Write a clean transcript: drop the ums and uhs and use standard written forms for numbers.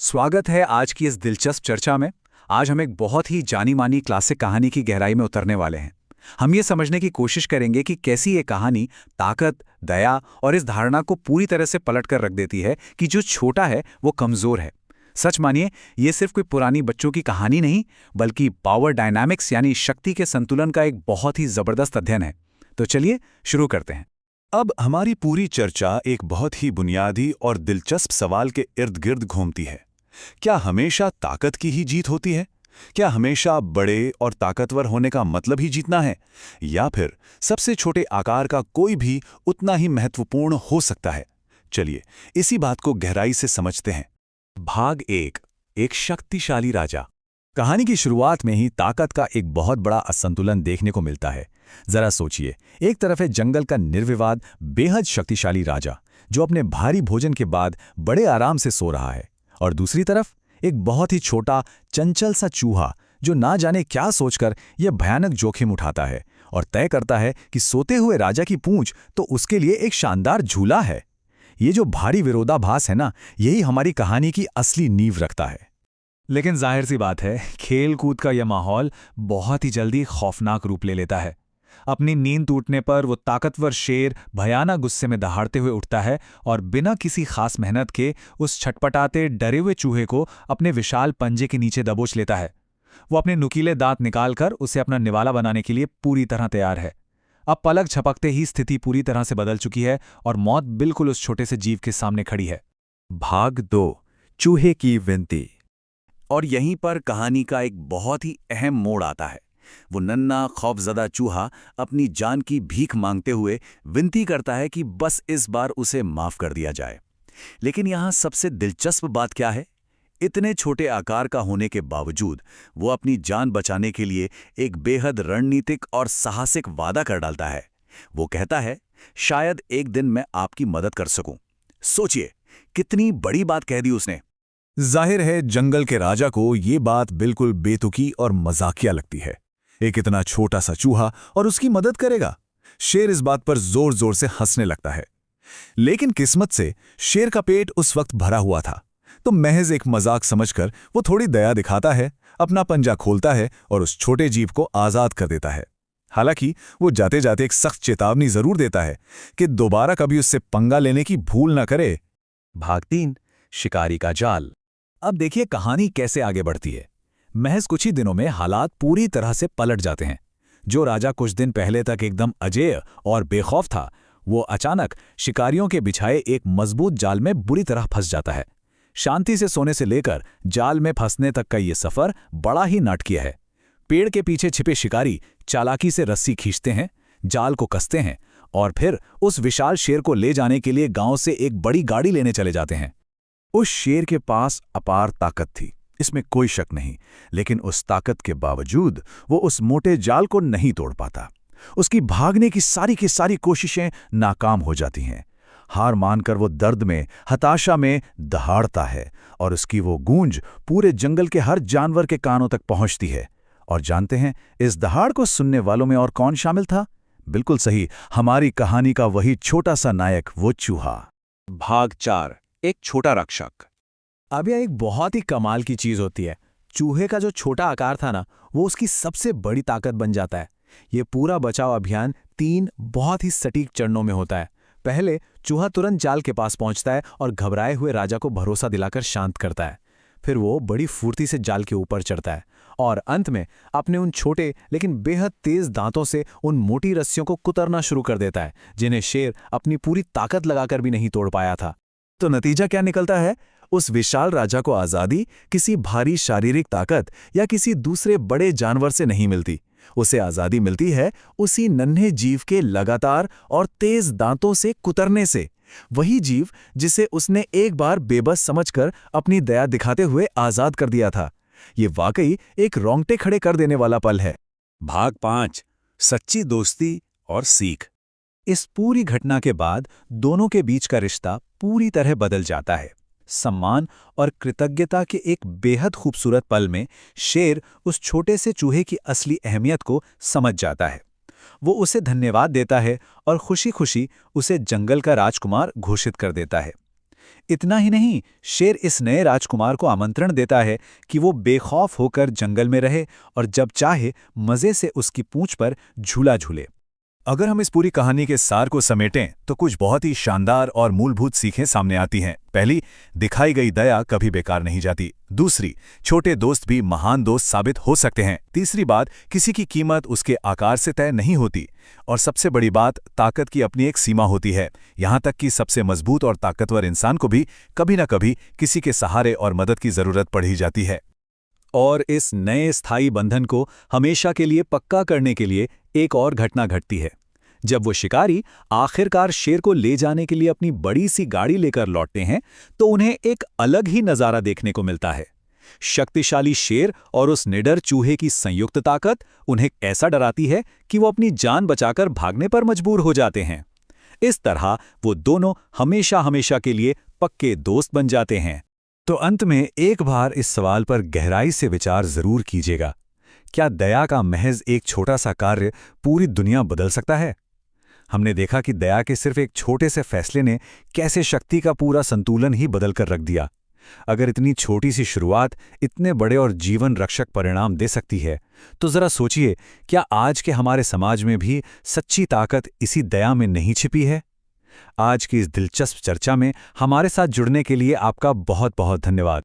स्वागत है आज की इस दिलचस्प चर्चा में। आज हम एक बहुत ही जानी मानी क्लासिक कहानी की गहराई में उतरने वाले हैं। हम ये समझने की कोशिश करेंगे कि कैसी ये कहानी ताकत, दया और इस धारणा को पूरी तरह से पलट कर रख देती है कि जो छोटा है वो कमजोर है। सच मानिए, ये सिर्फ कोई पुरानी बच्चों की कहानी नहीं, बल्कि पावर डायनामिक्स यानी शक्ति के संतुलन का एक बहुत ही जबरदस्त अध्ययन है। तो चलिए शुरू करते हैं। अब हमारी पूरी चर्चा एक बहुत ही बुनियादी और दिलचस्प सवाल के इर्द गिर्द घूमती है। क्या हमेशा ताकत की ही जीत होती है? क्या हमेशा बड़े और ताकतवर होने का मतलब ही जीतना है, या फिर सबसे छोटे आकार का कोई भी उतना ही महत्वपूर्ण हो सकता है? चलिए इसी बात को गहराई से समझते हैं। भाग एक शक्तिशाली राजा। कहानी की शुरुआत में ही ताकत का एक बहुत बड़ा असंतुलन देखने को मिलता है। जरा सोचिए, एक तरफ है जंगल का निर्विवाद बेहद शक्तिशाली राजा जो अपने भारी भोजन के बाद बड़े आराम से सो रहा है, और दूसरी तरफ एक बहुत ही छोटा चंचल सा चूहा जो ना जाने क्या सोचकर यह भयानक जोखिम उठाता है और तय करता है कि सोते हुए राजा की पूंछ तो उसके लिए एक शानदार झूला है। ये जो भारी विरोधाभास है ना, यही हमारी कहानी की असली नींव रखता है। लेकिन जाहिर सी बात है, खेल कूद का यह माहौल बहुत ही जल्दी खौफनाक रूप ले लेता है। अपनी नींद टूटने पर वो ताकतवर शेर भयानक गुस्से में दहाड़ते हुए उठता है और बिना किसी खास मेहनत के उस छटपटाते डरे हुए चूहे को अपने विशाल पंजे के नीचे दबोच लेता है। वो अपने नुकीले दांत निकालकर उसे अपना निवाला बनाने के लिए पूरी तरह तैयार है। अब पलक झपकते ही स्थिति पूरी तरह से बदल चुकी है और मौत बिल्कुल उस छोटे से जीव के सामने खड़ी है। भाग 2, चूहे की विनती। और यहीं पर कहानी का एक बहुत ही अहम मोड़ आता है। वो नन्हा खौफजदा चूहा अपनी जान की भीख मांगते हुए विनती करता है कि बस इस बार उसे माफ कर दिया जाए। लेकिन यहाँ सबसे दिलचस्प बात क्या है? इतने छोटे आकार का होने के बावजूद वो अपनी जान बचाने के लिए एक बेहद रणनीतिक और साहसिक वादा कर डालता है। वो कहता है, शायद एक दिन मैं आपकी मदद कर सकूं। सोचिए, कितनी बड़ी बात कह दी उसने। जाहिर है जंगल के राजा को ये बात बिल्कुल बेतुकी और मजाकिया लगती है। एक इतना छोटा सा चूहा और उसकी मदद करेगा? शेर इस बात पर जोर जोर से हंसने लगता है। लेकिन किस्मत से शेर का पेट उस वक्त भरा हुआ था, तो महज एक मजाक समझकर वो थोड़ी दया दिखाता है, अपना पंजा खोलता है और उस छोटे जीव को आजाद कर देता है। हालांकि वो जाते जाते एक सख्त चेतावनी जरूर देता है कि दोबारा कभी उससे पंगा लेने की भूल न करे। भाग 3, शिकारी का जाल। अब देखिए कहानी कैसे आगे बढ़ती है। महज कुछ ही दिनों में हालात पूरी तरह से पलट जाते हैं। जो राजा कुछ दिन पहले तक एकदम अजेय और बेखौफ था, वो अचानक शिकारियों के बिछाए एक मजबूत जाल में बुरी तरह फंस जाता है। शांति से सोने से लेकर जाल में फंसने तक का ये सफर बड़ा ही नाटकीय है। पेड़ के पीछे छिपे शिकारी चालाकी से रस्सी खींचते हैं, जाल को कसते हैं और फिर उस विशाल शेर को ले जाने के लिए गांव से एक बड़ी गाड़ी लेने चले जाते हैं। उस शेर के पास अपार ताकत थी, इसमें कोई शक नहीं, लेकिन उस ताकत के बावजूद वो उस मोटे जाल को नहीं तोड़ पाता। उसकी भागने की सारी कोशिशें नाकाम हो जाती हैं। हार मानकर वो दर्द में, हताशा में दहाड़ता है और उसकी वो गूंज पूरे जंगल के हर जानवर के कानों तक पहुंचती है। और जानते हैं इस दहाड़ को सुनने वालों में और कौन शामिल था? बिल्कुल सही, हमारी कहानी का वही छोटा सा नायक, वो चूहा। भाग 4, एक छोटा रक्षक। अब यह एक बहुत ही कमाल की चीज होती है। चूहे का जो छोटा आकार था ना, वो उसकी सबसे बड़ी ताकत बन जाता है। ये पूरा बचाव अभियान 3 बहुत ही सटीक चरणों में होता है। पहले चूहा तुरंत जाल के पास पहुंचता है और घबराए हुए राजा को भरोसा दिलाकर शांत करता है। फिर वो बड़ी फुर्ती से जाल के ऊपर चढ़ता है और अंत में अपने उन छोटे लेकिन बेहद तेज दांतों से उन मोटी रस्सियों को कुतरना शुरू कर देता है, जिन्हें शेर अपनी पूरी ताकत लगाकर भी नहीं तोड़ पाया था। तो नतीजा क्या निकलता है? उस विशाल राजा को आजादी किसी भारी शारीरिक ताकत या किसी दूसरे बड़े जानवर से नहीं मिलती। उसे आजादी मिलती है उसी नन्हे जीव के लगातार और तेज दांतों से कुतरने से। वही जीव जिसे उसने एक बार बेबस समझकर अपनी दया दिखाते हुए आजाद कर दिया था। ये वाकई एक रोंगटे खड़े कर देने वाला पल है। भाग 5, सच्ची दोस्ती और सीख। इस पूरी घटना के बाद दोनों के बीच का रिश्ता पूरी तरह बदल जाता है। सम्मान और कृतज्ञता के एक बेहद खूबसूरत पल में शेर उस छोटे से चूहे की असली अहमियत को समझ जाता है। वो उसे धन्यवाद देता है और खुशी खुशी उसे जंगल का राजकुमार घोषित कर देता है। इतना ही नहीं, शेर इस नए राजकुमार को आमंत्रण देता है कि वो बेखौफ होकर जंगल में रहे और जब चाहे मजे से उसकी पूंछ पर झूला झूले। अगर हम इस पूरी कहानी के सार को समेटें तो कुछ बहुत ही शानदार और मूलभूत सीखें सामने आती हैं। पहली, दिखाई गई दया कभी बेकार नहीं जाती। दूसरी, छोटे दोस्त भी महान दोस्त साबित हो सकते हैं। तीसरी बात, किसी की कीमत उसके आकार से तय नहीं होती। और सबसे बड़ी बात, ताकत की अपनी एक सीमा होती है, यहाँ तक कि सबसे मजबूत और ताकतवर इंसान को भी कभी न कभी किसी के सहारे और मदद की जरूरत पड़ ही जाती है। और इस नए स्थायी बंधन को हमेशा के लिए पक्का करने के लिए एक और घटना घटती है। जब वो शिकारी आखिरकार शेर को ले जाने के लिए अपनी बड़ी सी गाड़ी लेकर लौटते हैं तो उन्हें एक अलग ही नज़ारा देखने को मिलता है। शक्तिशाली शेर और उस निडर चूहे की संयुक्त ताकत उन्हें ऐसा डराती है कि वो अपनी जान बचाकर भागने पर मजबूर हो जाते हैं। इस तरह वो दोनों हमेशा हमेशा के लिए पक्के दोस्त बन जाते हैं। तो अंत में एक बार इस सवाल पर गहराई से विचार जरूर कीजिएगा, क्या दया का महज एक छोटा सा कार्य पूरी दुनिया बदल सकता है? हमने देखा कि दया के सिर्फ एक छोटे से फैसले ने कैसे शक्ति का पूरा संतुलन ही बदल कर रख दिया। अगर इतनी छोटी सी शुरुआत इतने बड़े और जीवन रक्षक परिणाम दे सकती है, तो जरा सोचिए, क्या आज के हमारे समाज में भी सच्ची ताकत इसी दया में नहीं छिपी है? आज की इस दिलचस्प चर्चा में हमारे साथ जुड़ने के लिए आपका बहुत बहुत धन्यवाद।